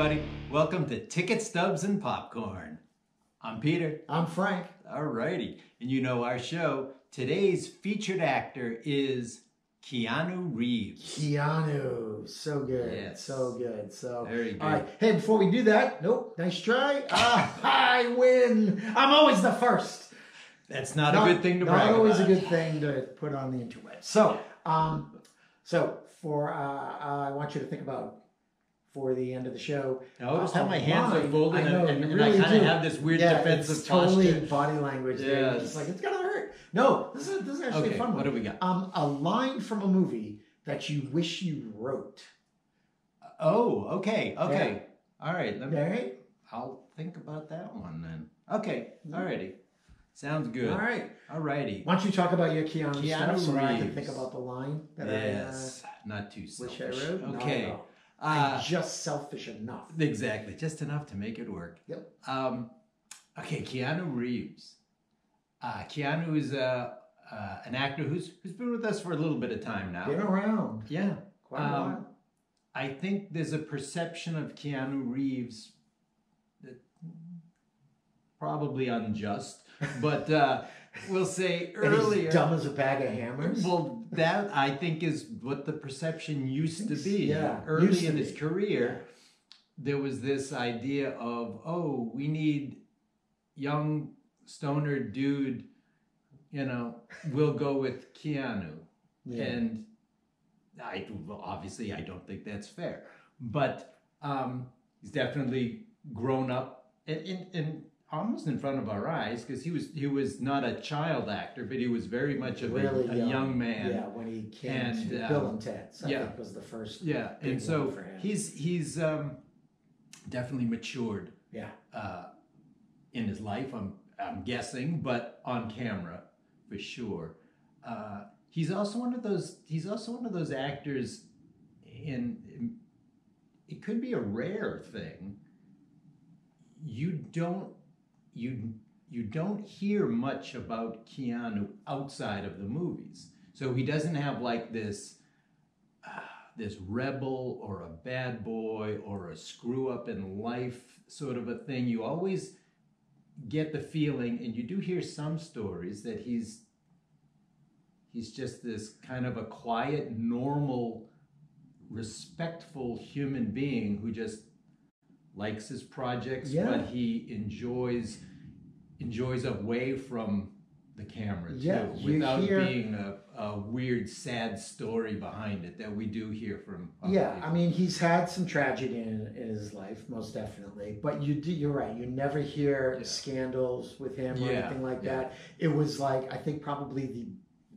everybody. Welcome to Ticket Stubs and Popcorn. I'm Peter. I'm Frank. Alrighty. And you know our show. Today's featured actor is Keanu Reeves. Keanu. So good. Yes. So good. So very good. All right. Hey, before we do that, nope, nice try. I win. I'm always the first. That's not a good thing to brag about. Not always a good thing to put on the interweb. So, I want you to think about for the end of the show. Notice how my hands are folded and I kind of have this weird defensive it's totally posture. Body language. Yeah. There. It's like, it's going to hurt. No, this is actually a fun one. What do we got? A line from a movie that you wish you wrote. Oh, okay. Yeah. All right. All right. I'll think about that one then. Okay. Alrighty. Sounds good. All right. Alrighty. Why don't you talk about your Keanu stuff so I can Reeves. think about the line that not too selfish. wish I wrote? Okay. No. I'm just selfish enough. Exactly. Just enough to make it work. Yep. Okay, Keanu Reeves. Keanu is an actor who's been with us for a little bit of time now. Been around. Yeah. Quite a while. I think there's a perception of Keanu Reeves that probably unjust, but we'll say earlier. He's dumb as a bag of hammers. Well, that I think is what the perception used to be. Yeah, Early in his career, there was this idea of, oh, we need young stoner dude, we'll go with Keanu. Yeah. And obviously I don't think that's fair. But he's definitely grown up in almost in front of our eyes, because he was not a child actor, but he was very much of really a young man. Yeah, when he came to Bill and Ted's, I think was the first. Yeah, and so for him. he's definitely matured. Yeah. In his life, I'm guessing, but on camera for sure. He's also one of those actors in it could be a rare thing. You don't hear much about Keanu outside of the movies. So he doesn't have like this rebel or a bad boy or a screw up in life sort of a thing. You always get the feeling, and you do hear some stories, that he's just this kind of a quiet, normal, respectful human being who just likes his projects, but he enjoys away from the camera too, without being a weird, sad story behind it that we do hear from. Yeah, I mean, he's had some tragedy in his life, most definitely. But you're right. You never hear scandals with him or anything like that. It was like, I think probably the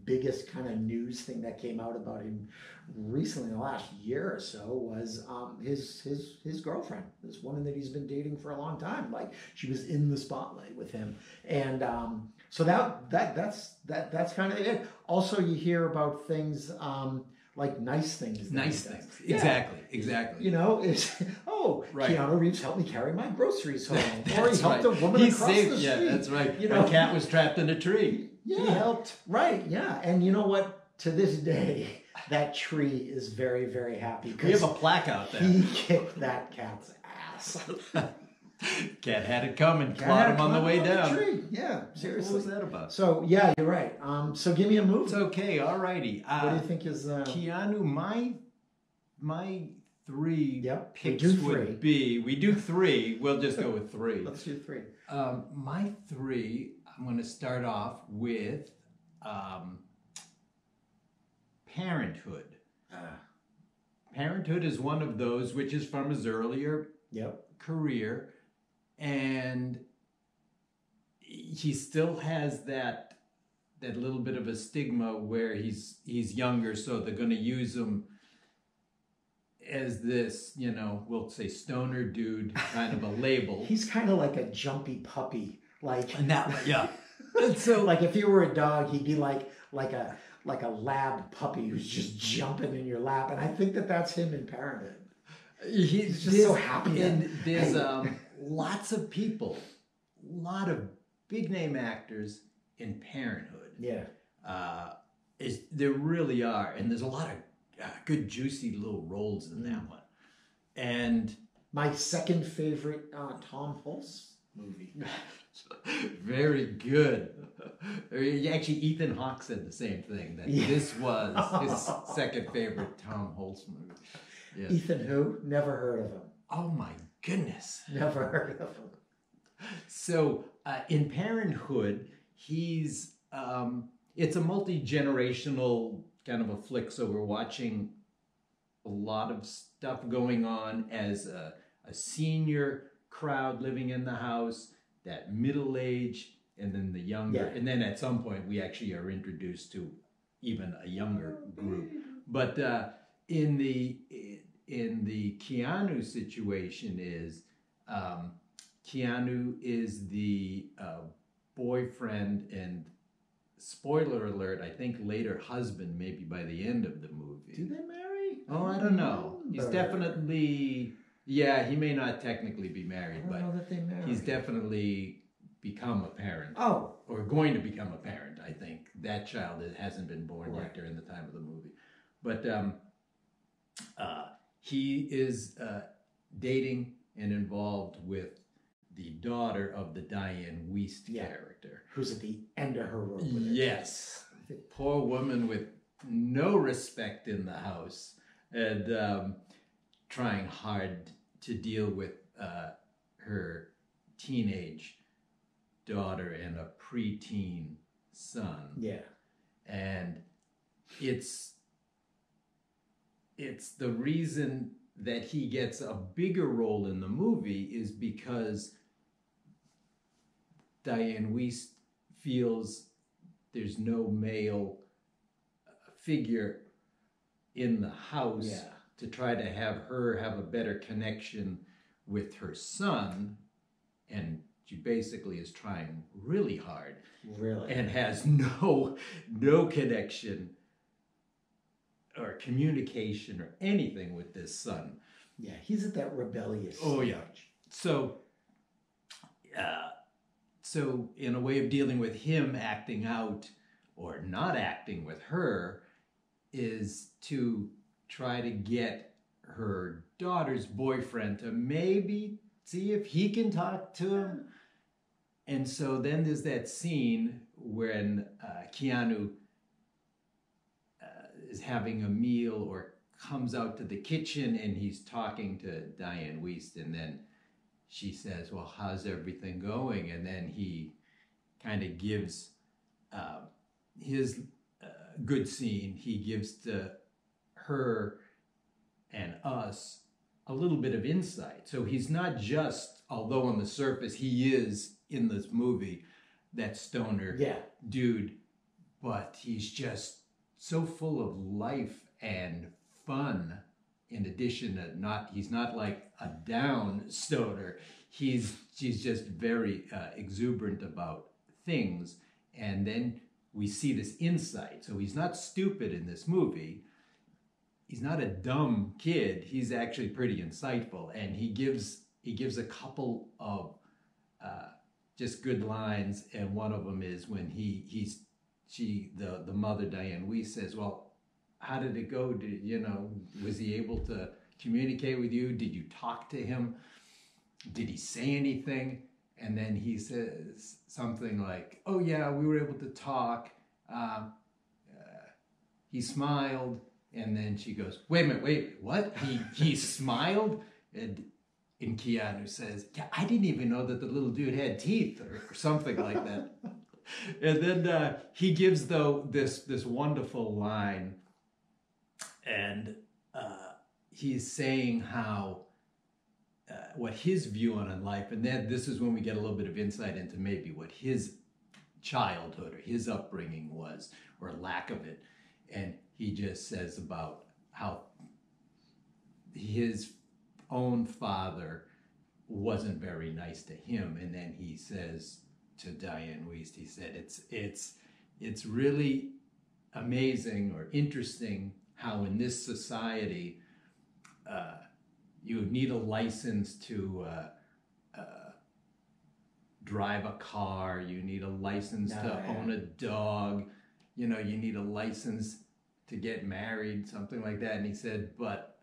biggest kind of news thing that came out about him recently in the last year or so was his girlfriend, this woman that he's been dating for a long time. Like, she was in the spotlight with him, and so that's kind of it. Also, you hear about things like nice things. Exactly. Is Keanu Reeves helped me carry my groceries home, or he helped a woman across the street. Yeah, that's right. My cat was trapped in a tree. Yeah. He helped. Right, yeah. And you know what? To this day, that tree is very, very happy. We have a plaque out there. He kicked that cat's ass. Cat had it coming. Clawed him on the way down. The tree. Yeah, seriously. What was that about? So, yeah, you're right. So give me a movie. It's okay. All righty. What do you think is... Keanu, my three picks would be... We do three. We'll just go with three. Let's do three. My three... I'm going to start off with Parenthood. Parenthood is one of those, which is from his earlier career, and he still has that little bit of a stigma where he's younger, so they're going to use him as this, we'll say stoner dude, kind of a label. He's kind of like a jumpy puppy. And so, like, if you were a dog, he'd be like a lab puppy who's just jumping in your lap, and I think that's him in Parenthood. He's just so happy. And there's lots of people, a lot of big name actors in Parenthood. Yeah, there really are, and there's a lot of good juicy little roles in that one. And My second favorite Tom Hulce movie. Very good. Actually, Ethan Hawke said the same thing, that this was his second favorite Tom Hulce movie. Yes. Ethan who? Never heard of him. Oh my goodness. Never heard of him. So in Parenthood, he's it's a multi-generational kind of a flick, so we're watching a lot of stuff going on as a senior crowd living in the house, that middle age, and then the younger. Yeah. And then at some point, we actually are introduced to even a younger group. But in the Keanu situation is, Keanu is the boyfriend and, spoiler alert, I think later husband, maybe by the end of the movie. Do they marry? Oh, I don't know. He's definitely, yeah, he may not technically be married, but he's definitely become a parent. Oh. Or going to become a parent, I think. That child hasn't been born yet during the time of the movie. But he is dating and involved with the daughter of the Diane Wiest character. Who's at the end of her rope with her. Yes. Poor woman with no respect in the house and trying hard to deal with her teenage daughter and a preteen son. Yeah. And it's the reason that he gets a bigger role in the movie is because Diane Wiest feels there's no male figure in the house to try to have her have a better connection with her son, and she basically is trying really hard, and has no connection or communication or anything with this son. Yeah, he's at that rebellious stage. Yeah. So in a way of dealing with him acting out or not acting with her is to try to get her daughter's boyfriend to maybe see if he can talk to him. And so then there's that scene when Keanu is having a meal or comes out to the kitchen and he's talking to Diane Wiest, and then she says, well, how's everything going? And then he kind of gives his good scene. He gives to her and us a little bit of insight. So he's not just, although on the surface he is in this movie that stoner dude, but he's just so full of life and fun. In addition to he's not like a down stoner. He's just very exuberant about things. And then we see this insight. So he's not stupid in this movie. He's not a dumb kid. He's actually pretty insightful. And he gives a couple of just good lines. And one of them is when the mother, Diane Wiest, says, well, how did it go? Was he able to communicate with you? Did you talk to him? Did he say anything? And then he says something like, oh yeah, we were able to talk. He smiled. And then she goes, wait a minute, what? He smiled? And Keanu says, yeah, I didn't even know that the little dude had teeth or something like that. And then he gives, though, this wonderful line. And he's saying how, what his view on life, and then this is when we get a little bit of insight into maybe what his childhood or his upbringing was, or lack of it. And he just says about how his own father wasn't very nice to him. And then he says to Diane Wiest, he said, it's really amazing or interesting how in this society you need a license to drive a car, you need a license to own a dog, you need a license to get married, something like that. And he said, but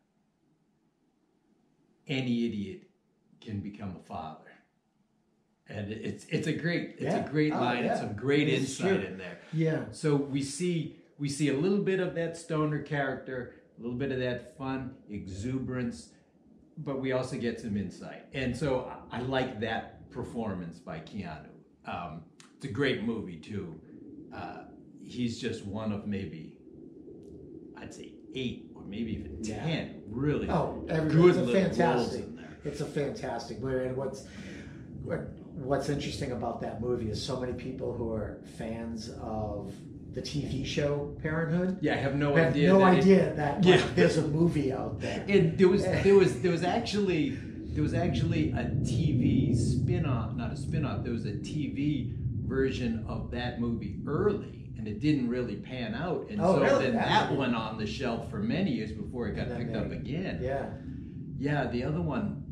any idiot can become a father. And it's a great line. It's some great insight in there. Yeah. So we see a little bit of that stoner character, a little bit of that fun exuberance, but we also get some insight. And so I like that performance by Keanu. It's a great movie too. He's just one of maybe, I'd say 8 or maybe even 10 really good little roles in there. It's a fantastic movie. And what's interesting about that movie is so many people who are fans of the TV show Parenthood. Yeah, I have no idea that there's a movie out there. There was actually a TV spin-off, not a spin-off. There was a TV version of that movie early, and it didn't really pan out. And then that went on the shelf for many years before it got picked up again. Yeah. Yeah, the other one,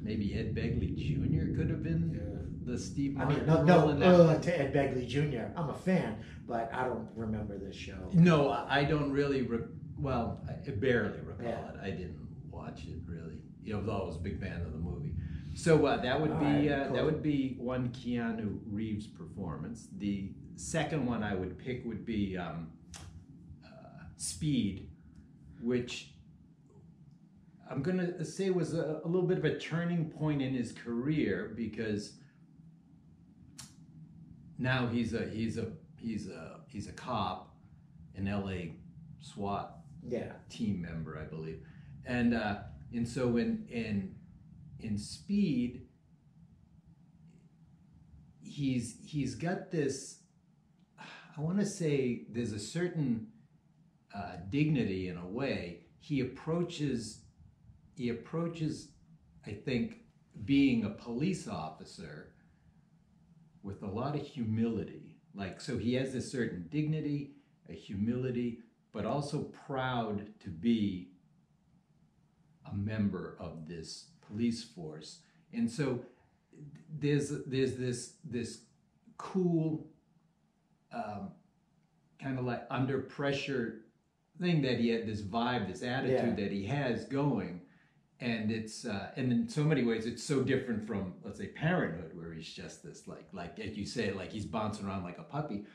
maybe Ed Begley Jr. could have been the Steve Martin role in that. To Ed Begley Jr. I'm a fan, but I don't remember this show. No, I don't really. I barely recall it. I didn't watch it really. Although I was a big fan of the movie. So that would be cool. That would be one Keanu Reeves performance. The second one I would pick would be Speed, which I'm gonna say was a little bit of a turning point in his career, because now he's a cop, an LA SWAT team member, I believe, and so in Speed, he's got this. I want to say there's a certain dignity in a way. He approaches, I think, being a police officer with a lot of humility. So he has this certain dignity, a humility, but also proud to be a member of this police force. And so there's this cool kind of like under pressure thing that he had, this vibe, this attitude that he has going. And it's and in so many ways it's so different from, let's say, Parenthood, where he's just this like as you say, like he's bouncing around like a puppy.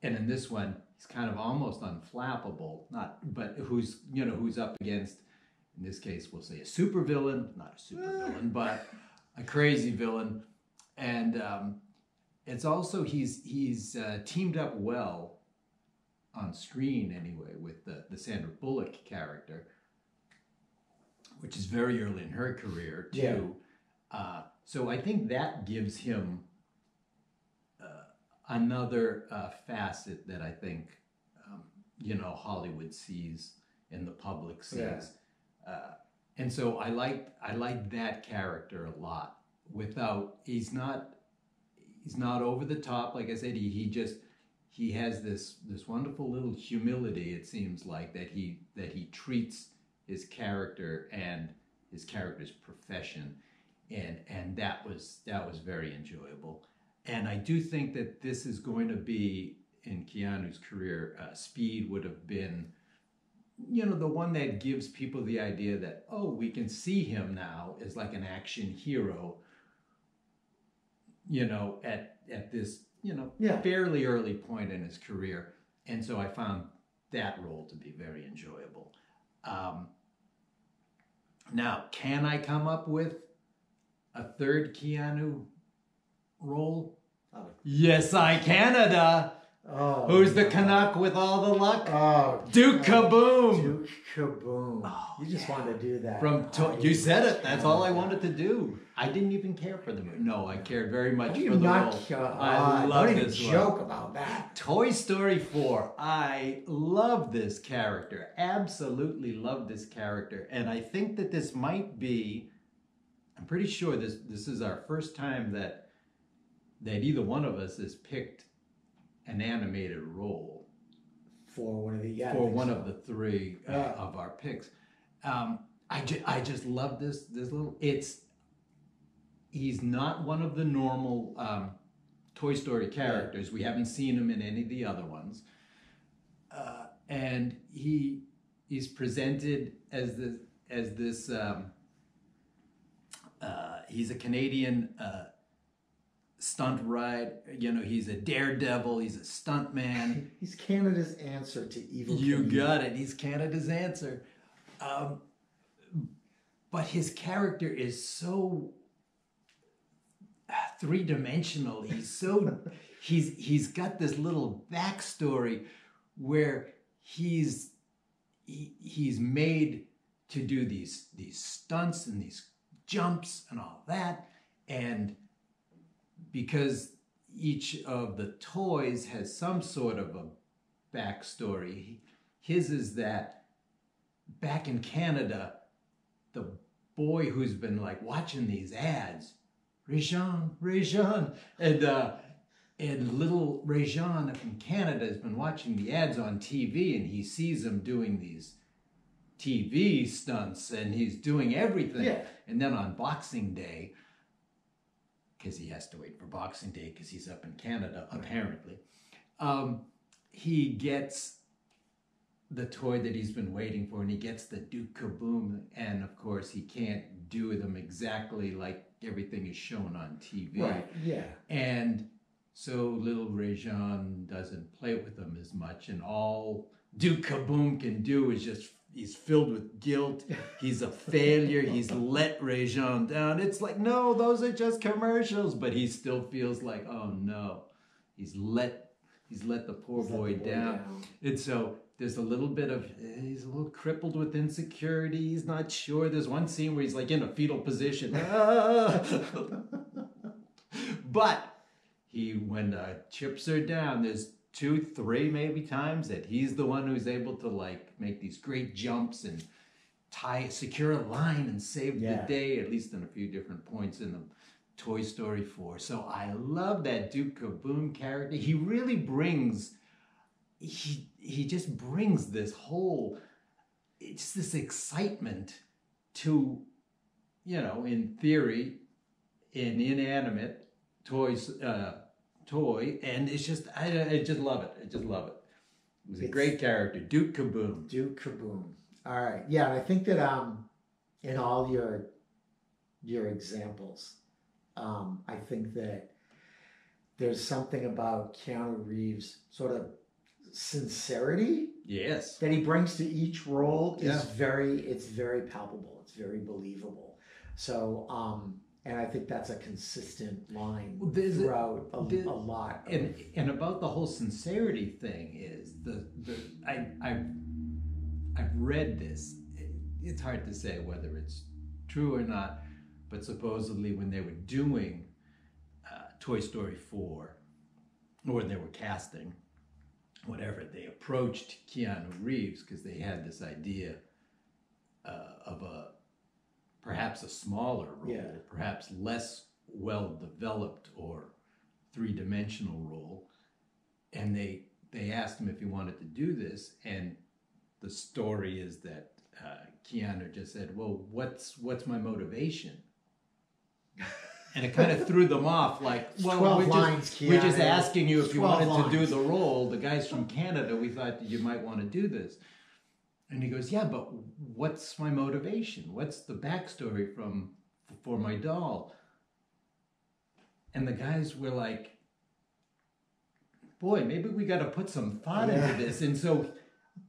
And in this one, he's kind of almost unflappable, but who's up against, in this case, we'll say a supervillain, not a supervillain, but a crazy villain. And it's also he's teamed up well on screen anyway with the Sandra Bullock character, which is very early in her career too. Yeah. So I think that gives him another facet that I think Hollywood sees and the public sees. Yeah. And so I like that character a lot. He's not over the top. Like I said, he has this wonderful little humility, it seems like, that he treats his character and his character's profession, and that was very enjoyable. And I do think that this is going to be, in Keanu's career, Speed would have been, the one that gives people the idea that, we can see him now as like an action hero, at this, fairly early point in his career. And so I found that role to be very enjoyable. Now, can I come up with a third Keanu role? Yes, I can. Who's the Canuck with all the luck? Duke Kaboom. Duke Kaboom. You just wanted to do that. You said it. That's all I wanted to do. I didn't even care for the movie. No, I cared very much for the role. I love this one. Don't even joke about that. Toy Story 4. I love this character. Absolutely love this character. And I think that this might be, I'm pretty sure this is our first time that either one of us has picked an animated role for one of the the 3 of our picks. I just love this little. He's not one of the normal Toy Story characters. Yeah. We haven't seen him in any of the other ones, and he's presented as as this. He's a Canadian stunt ride. You know, he's a daredevil. He's a stunt man. He's Canada's answer to evil. You got it. He's Canada's answer. But his character is so three-dimensional. He's got this little backstory where he's made to do these stunts and these jumps and all that, and because each of the toys has some sort of a backstory, his is that back in Canada, the boy who's been like watching these ads, Réjean, and little Réjean from Canada has been watching the ads on TV, and he sees him doing these TV stunts, and he's doing everything. Yeah. And then on Boxing Day, because he has to wait for Boxing Day because he's up in Canada, apparently, he gets the toy that he's been waiting for, and he gets the Duke Kaboom, and of course he can't do them exactly like everything is shown on TV. Right, yeah. And so little Réjean doesn't play with them as much, and all Duke Kaboom can do is just, he's filled with guilt. He's a failure. He's let Réjean down. It's like, no, those are just commercials. But he still feels like, oh no, he's let the poor boy down. And so there's a little bit of, he's a little crippled with insecurity. He's not sure. There's one scene where he's like in a fetal position. But when the chips are down, there's 2, 3 maybe times that he's the one who's able to like make these great jumps and secure a line and save the day, at least in a few different points in the Toy Story 4. So I love that Duke Kaboom character. He really brings, he just brings this whole, it's this excitement to, you know, in theory, an inanimate toy, and it's just, I just love it. I just love it. It was a great character, Duke Kaboom. Duke Kaboom. All right, yeah, and I think that in all your examples, I think that there's something about Keanu Reeves' sort of sincerity, yes, that he brings to each role is very palpable. It's very believable. So, and I think that's a consistent line throughout a lot. And about the whole sincerity thing is I've read this. It's hard to say whether it's true or not, but supposedly when they were doing Toy Story 4, or when they were casting, whatever, they approached Keanu Reeves because they had this idea of perhaps a smaller role, perhaps less well-developed or three-dimensional role. And they asked him if he wanted to do this, and the story is that Keanu just said, well, what's my motivation? And it kind of threw them off, like, well, we're just asking you if you wanted to do the role. The guys from Canada, we thought that you might want to do this. And he goes, yeah, but what's my motivation? What's the backstory for my doll? And the guys were like, boy, maybe we got to put some thought into this. And so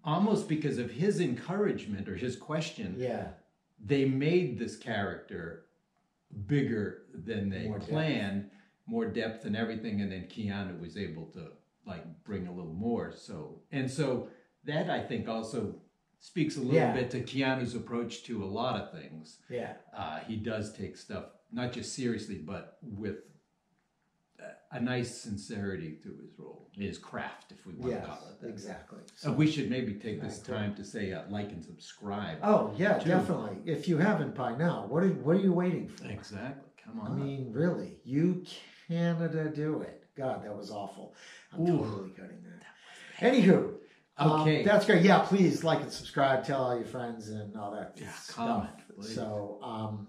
almost because of his encouragement or his question, they made this character bigger than they planned, more depth and everything. And then Keanu was able to like bring a little more. So that I think also speaks a little bit to Keanu's approach to a lot of things. He does take stuff not just seriously, but with a nice sincerity to his role, his craft, if we want to call it that. Exactly. So we should maybe take this time to say like and subscribe. Oh yeah, definitely. If you haven't by now, what are you waiting for? Exactly. Come on. I mean, really, you Canada do it. God, that was awful. I'm totally cutting that. Anywho. Okay. That's great. Yeah, please like and subscribe, tell all your friends and all that stuff. Comment, please. So,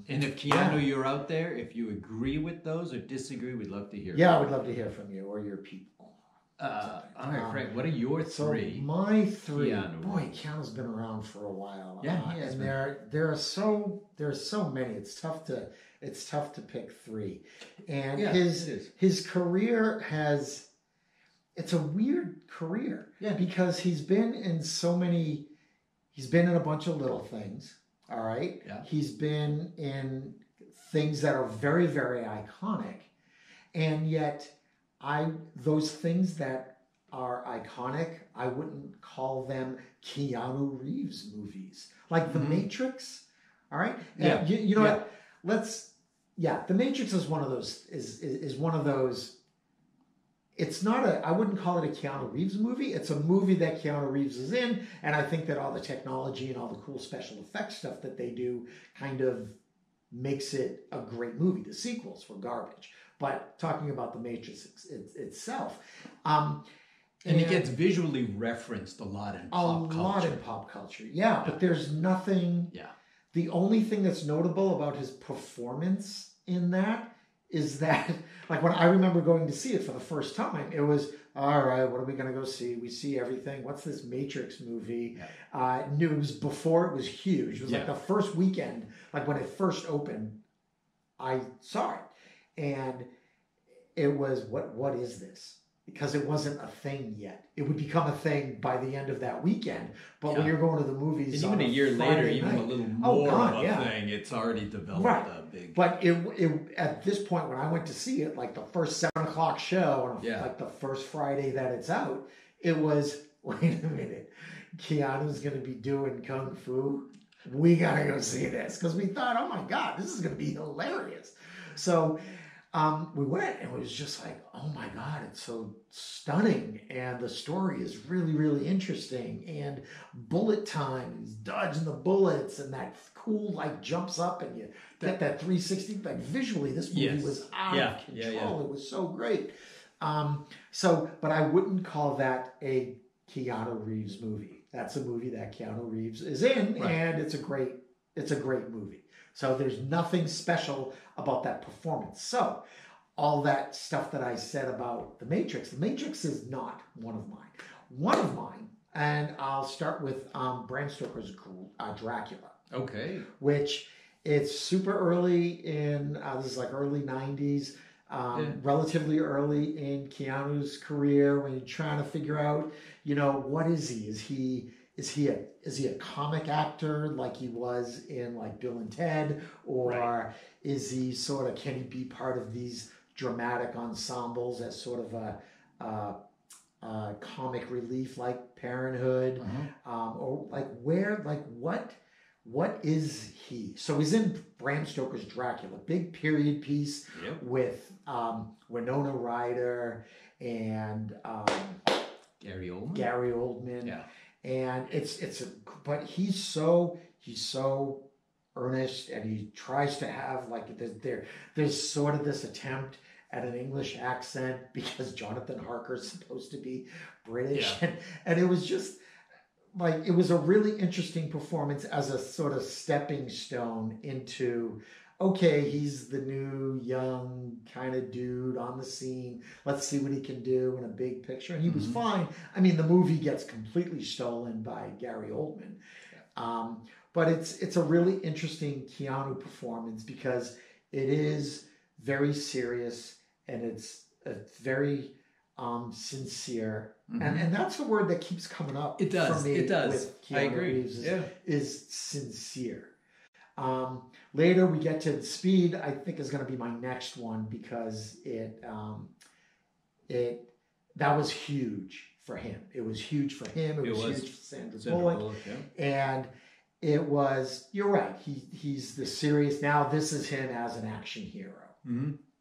and if Keanu, you're out there, if you agree with those or disagree, we'd love to hear from you. Yeah, I would love to hear from you or your people. All right, Frank, what are your three? So my three, Keanu. Keanu's been around for a while. Yeah, he has and been. there are so many. It's tough to pick three. And his career it's a weird career. Yeah. Because he's been in a bunch of little things. All right. Yeah. He's been in things that are very, very iconic. And yet those things that are iconic, I wouldn't call them Keanu Reeves movies. Like The Matrix. All right. Yeah. You know what? The Matrix is one of those is one of those. It's not I wouldn't call it a Keanu Reeves movie. It's a movie that Keanu Reeves is in. And I think that all the technology and all the cool special effects stuff that they do kind of makes it a great movie. The sequels were garbage. But talking about The Matrix itself. And it gets visually referenced a lot in pop culture. A lot in pop culture, yeah. But there's nothing... Yeah. The only thing that's notable about his performance in that is that, like, when I remember going to see it for the first time, it was, all right, what are we going to go see? We see everything. What's this Matrix movie? Yeah. It was before it was huge. It was like the first weekend, like when it first opened, I saw it. And it was, what is this? Because it wasn't a thing yet. It would become a thing by the end of that weekend. But when you're going to the movies, and even a year later, even a little more of a thing, it's already developed a big. But it at this point, when I went to see it, like the first 7 o'clock show, on like the first Friday that it's out, it was, wait a minute, Keanu's going to be doing kung fu. We got to go see this because we thought, oh my God, this is going to be hilarious. So. We went and it was just like, oh my God, it's so stunning. And the story is really, really interesting. And bullet time, he's dodging the bullets and that cool, like jumps up and you get that 360. Like visually, this movie was out of control. It was so great. But I wouldn't call that a Keanu Reeves movie. That's a movie that Keanu Reeves is in. Right. And it's a great movie. So there's nothing special about that performance. So all that stuff that I said about The Matrix is not one of mine. One of mine, and I'll start with Bram Stoker's Dracula. Okay. Which it's super early in, this is like early 90s, relatively early in Keanu's career when you're trying to figure out, what is he? Is he a comic actor like he was in like Bill and Ted, or is he can he be part of these dramatic ensembles as sort of a comic relief like Parenthood, or like what is he? So he's in Bram Stoker's Dracula, big period piece with Winona Ryder and Gary Oldman. Yeah. And but he's so earnest, and he tries to have like there's sort of this attempt at an English accent because Jonathan Harker's supposed to be British, and it was just like it was a really interesting performance as a sort of stepping stone into. Okay, he's the new young kind of dude on the scene. Let's see what he can do in a big picture. And he was fine. I mean, the movie gets completely stolen by Gary Oldman. But it's a really interesting Keanu performance because it is very serious and it's very sincere. And that's the word that keeps coming up. It does. For me It does. With Keanu I agree. Reeves is sincere. Later we get to Speed. I think is going to be my next one because that was huge for him. It was huge for him. It was huge for Sandra Bullock. And it was. You're right. He's the serious. Now this is him as an action hero.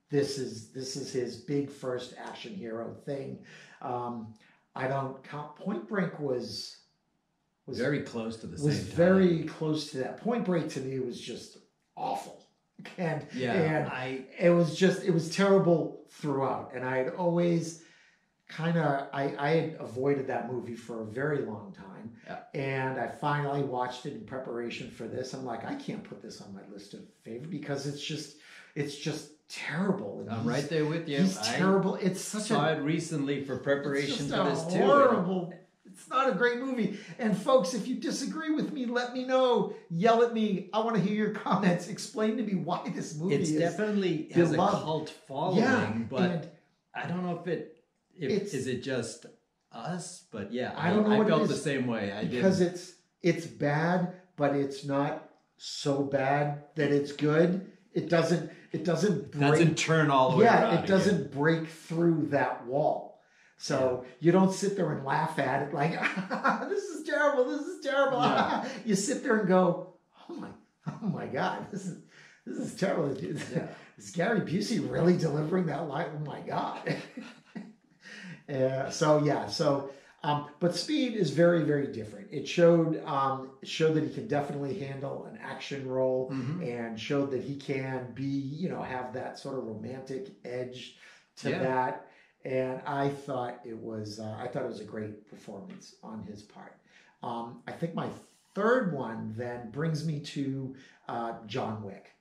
This is his big first action hero thing. I don't count. Point Break was very close to the same. Was very close to that. Point Break to me was just awful, and it was terrible throughout. And I had always I had avoided that movie for a very long time, and I finally watched it in preparation for this. I'm like, I can't put this on my list of favorite because it's just terrible. I'm right there with you. He's terrible. It's such saw it recently for preparation for this too. Horrible. It's not a great movie. And folks, if you disagree with me, let me know. Yell at me. I want to hear your comments. Explain to me why this movie is definitely has beloved. A cult following, but I don't know if is it just us, but yeah, I don't know. I felt the same way. Because it's bad, but it's not so bad that it's good. It doesn't turn all the way around. Yeah, it doesn't break through that wall. So you don't sit there and laugh at it like, this is terrible, this is terrible. Yeah. You sit there and go, oh my God, this is terrible. Is Gary Busey really delivering that line? Oh my God. But Speed is very, very different. It showed that he can definitely handle an action role, and showed that he can be, have that sort of romantic edge to that. And I thought it was a great performance on his part. I think my third one then brings me to John Wick.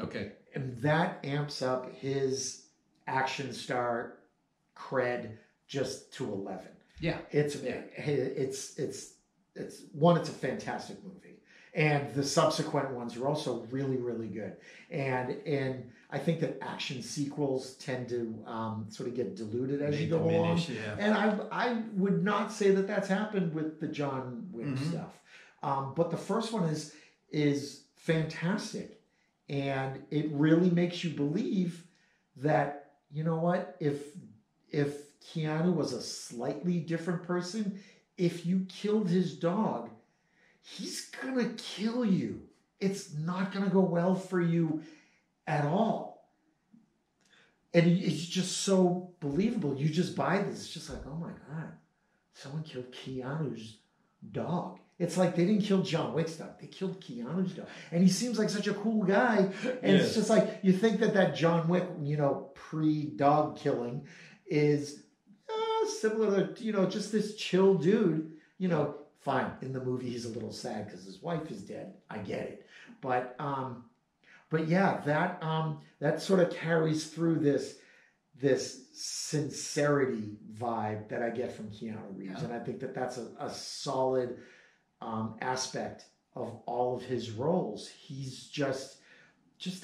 Okay. And that amps up his action star cred just to 11. Yeah. It's a fantastic movie. And the subsequent ones are also really, really good. And I think that action sequels tend to sort of get diluted as you go along. Yeah. And I would not say that that's happened with the John Wick stuff. But the first one is fantastic. And it really makes you believe that, you know what, if Keanu was a slightly different person, if you killed his dog, he's going to kill you. It's not going to go well for you at all. And it's just so believable. You just buy this. It's just like, oh my God, someone killed Keanu's dog. It's like they didn't kill John Wick's dog. They killed Keanu's dog. And he seems like such a cool guy. And it's just like, you think that John Wick, pre-dog killing is similar to, just this chill dude. Fine. In the movie, he's a little sad because his wife is dead. I get it. But yeah, that sort of carries through this sincerity vibe that I get from Keanu Reeves. Yeah. And I think that that's a solid aspect of all of his roles. He's just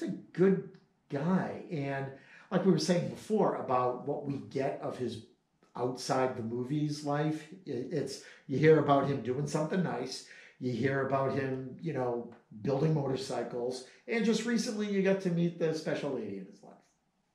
a good guy. And like we were saying before about what we get of his outside the movies life, you hear about him doing something nice. You hear about him, building motorcycles. And just recently you got to meet the special lady in his life,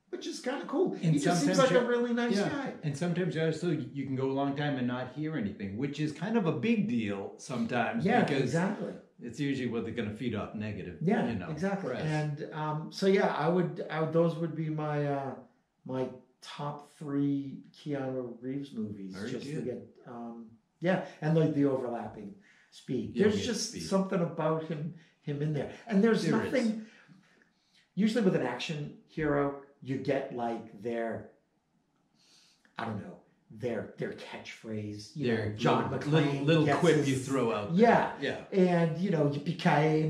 which is kind of cool. And he just seems like a really nice guy. And sometimes also you can go a long time and not hear anything, which is kind of a big deal sometimes. Yeah, because exactly. It's usually what they're going to feed off negative. Yeah, exactly. Press. And I would those would be my my top 3 Keanu Reeves movies. Very just good. To get and like the overlapping Speed. There's just something about him in there. And there's nothing. Usually with an action hero, you get like their catchphrase, John McClane. Little quip you throw out there. Yeah. Yeah. And, yippee-ki-yay,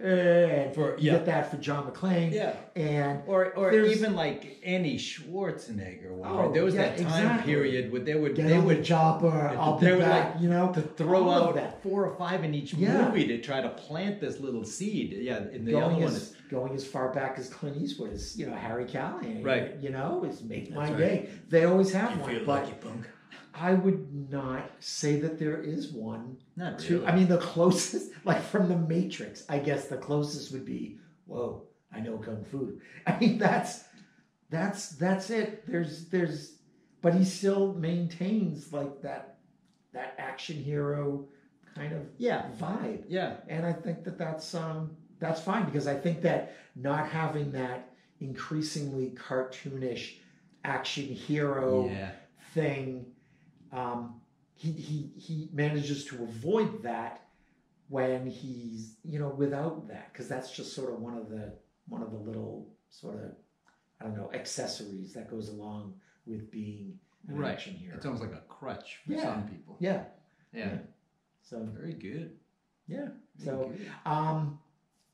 you get that for John McClane. Yeah. And or even like Annie Schwarzenegger. There was that time period where they would chopper, I'll be back, to throw out that 4 or 5 in each movie to try to plant this little seed. Yeah. In the other one is going as far back as Clint Eastwood is, Harry Callahan. Right. Is Make My Day. They always have one. Feel like you punk. I would not say that there is one. Not really. I mean, the closest, like from The Matrix, I guess the closest would be, whoa, I know Kung Fu. I mean, that's it. But he still maintains like that action hero kind of vibe. Yeah. And I think that's fine, because I think that not having that increasingly cartoonish action hero thing, he manages to avoid that when he's without that, because that's just sort of one of the little sort of accessories that goes along with being an action hero. It's almost like a crutch for some people. Yeah. So very good. Yeah. Very good.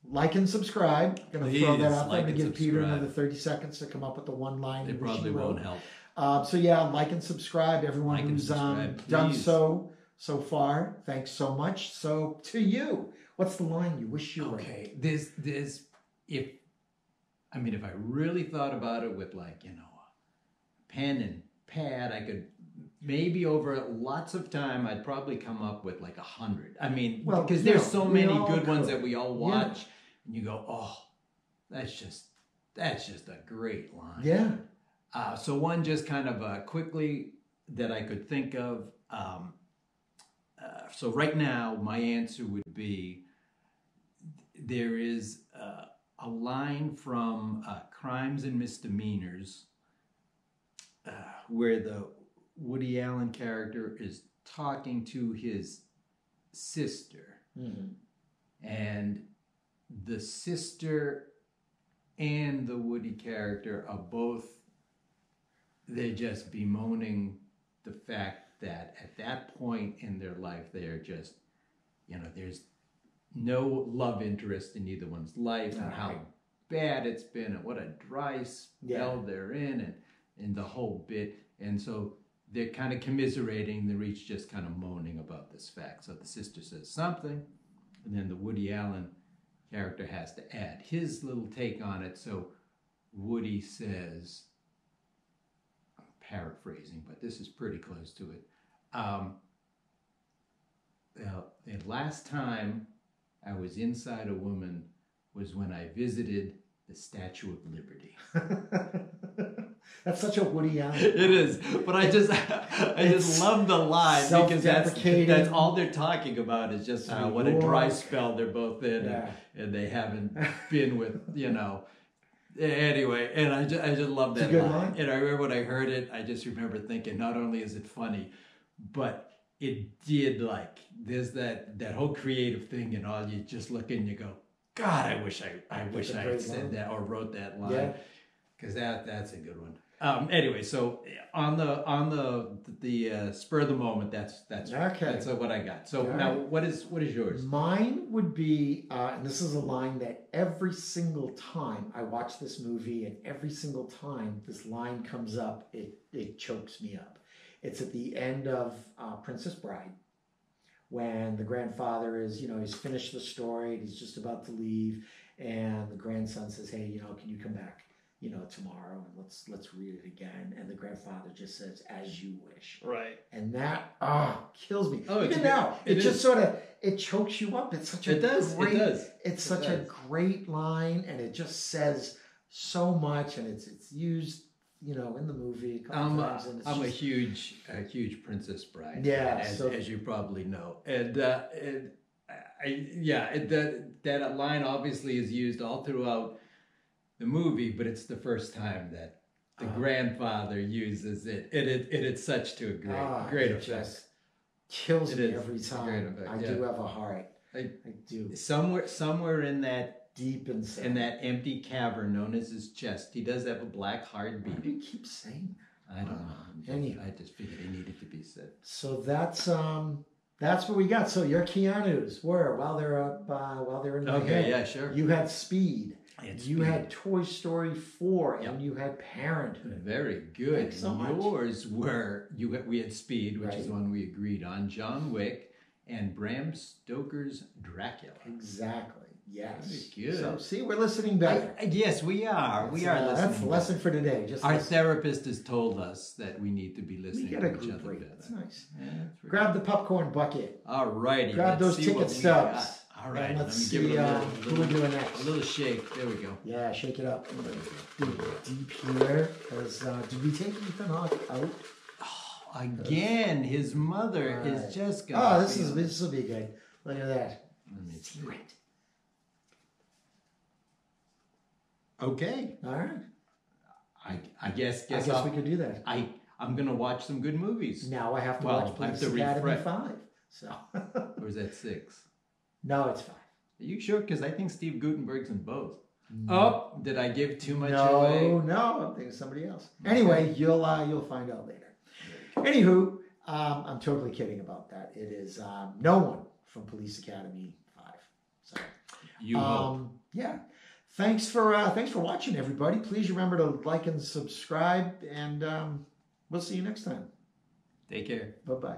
like and subscribe. I'm going to throw that out there. I'm going to give Peter subscribe. another 30 seconds to come up with the one line. It probably won't help. So yeah, like and subscribe. Everyone who's done so far, thanks so much. So to you, what's the line you wish you were? Okay, if I really thought about it with a pen and pad, I could maybe over lots of time, I'd probably come up with 100. Because there's so many good ones that we all watch, and you go, oh, that's just a great line. Yeah. So one just kind of quickly that I could think of. So right now, my answer would be, there is a line from Crimes and Misdemeanors where the Woody Allen character is talking to his sister. Mm-hmm. And the sister and the Woody character are both, they're just bemoaning the fact that at that point in their life, they're just, there's no love interest in either one's life, and how bad it's been, and what a dry spell they're in, and the whole bit. And so they're kind of commiserating, they're each just kind of moaning about this fact. So the sister says something, and then the Woody Allen character has to add his little take on it. So Woody says, I'm paraphrasing, but this is pretty close to it. The last time I was inside a woman was when I visited the Statue of Liberty. That's such a Woody Allen. It is, but I just love the line, because that's all they're talking about is just how what a dry spell they're both in, and they haven't been with, Anyway, and I just love that line. And I remember when I heard it, I just remember thinking, not only is it funny, but it did there's that whole creative thing, and all, you just look and you go, God, I wish I had said that or wrote that line, because that's a good one. Anyway, so on the spur of the moment, that's what I got. So now, what is yours? Mine would be, and this is a line that every single time I watch this movie, and every single time this line comes up, it chokes me up. It's at the end of Princess Bride, when the grandfather is, he's finished the story, and he's just about to leave, and the grandson says, hey, can you come back, tomorrow, and let's read it again. And the grandfather just says, as you wish. Right. And that kills me. Oh, even now, it just sort of, it chokes you up. It's such a a great line, and it just says so much, and it's used, in the movie a couple times. And I'm a huge Princess Bride. Yeah, as you probably know, and that line obviously is used all throughout the movie, but it's the first time that the grandfather uses it, and it's such to a great effect. Just kills me every time. I do have a heart. I do. Somewhere in that deep inside, in that empty cavern known as his chest, he does have a black heart beating. Why do you keep saying that? I don't know. Anyway, I just figured it needed to be said. So that's what we got. So your Keanu's were while they're in the head. Yeah, sure. You had Speed. You had Toy Story 4, and you had Parenthood. Very good. Thanks so much. Yours were we had Speed, which is the one we agreed on. John Wick and Bram Stoker's Dracula. Exactly. Yes. Very good. So see, we're listening better. Yes, we are. We are listening. That's the lesson for today. Our therapist has told us that we need to be listening to each other better. That's nice. Yeah, Grab the popcorn bucket. All righty. Grab those ticket stubs. All right. And let's see who we're doing next. A little shake. There we go. Yeah, shake it up. Deep here. Did we take Ethan Hawke out? Oh, again, his mother is just going. Oh, this will be good. Look at that. Secret. Okay. All right. I guess we could do that. I'm gonna watch some good movies. Now I have to watch Police Academy 5. So. Or is that 6? No, it's 5. Are you sure? Because I think Steve Guttenberg's in both. Oh, did I give too much away? No, I'm thinking somebody else. Anyway, you'll find out later. Anywho, I'm totally kidding about that. It is no one from Police Academy 5. So, You hope. Yeah. Thanks for watching, everybody. Please remember to like and subscribe, and we'll see you next time. Take care. Bye-bye.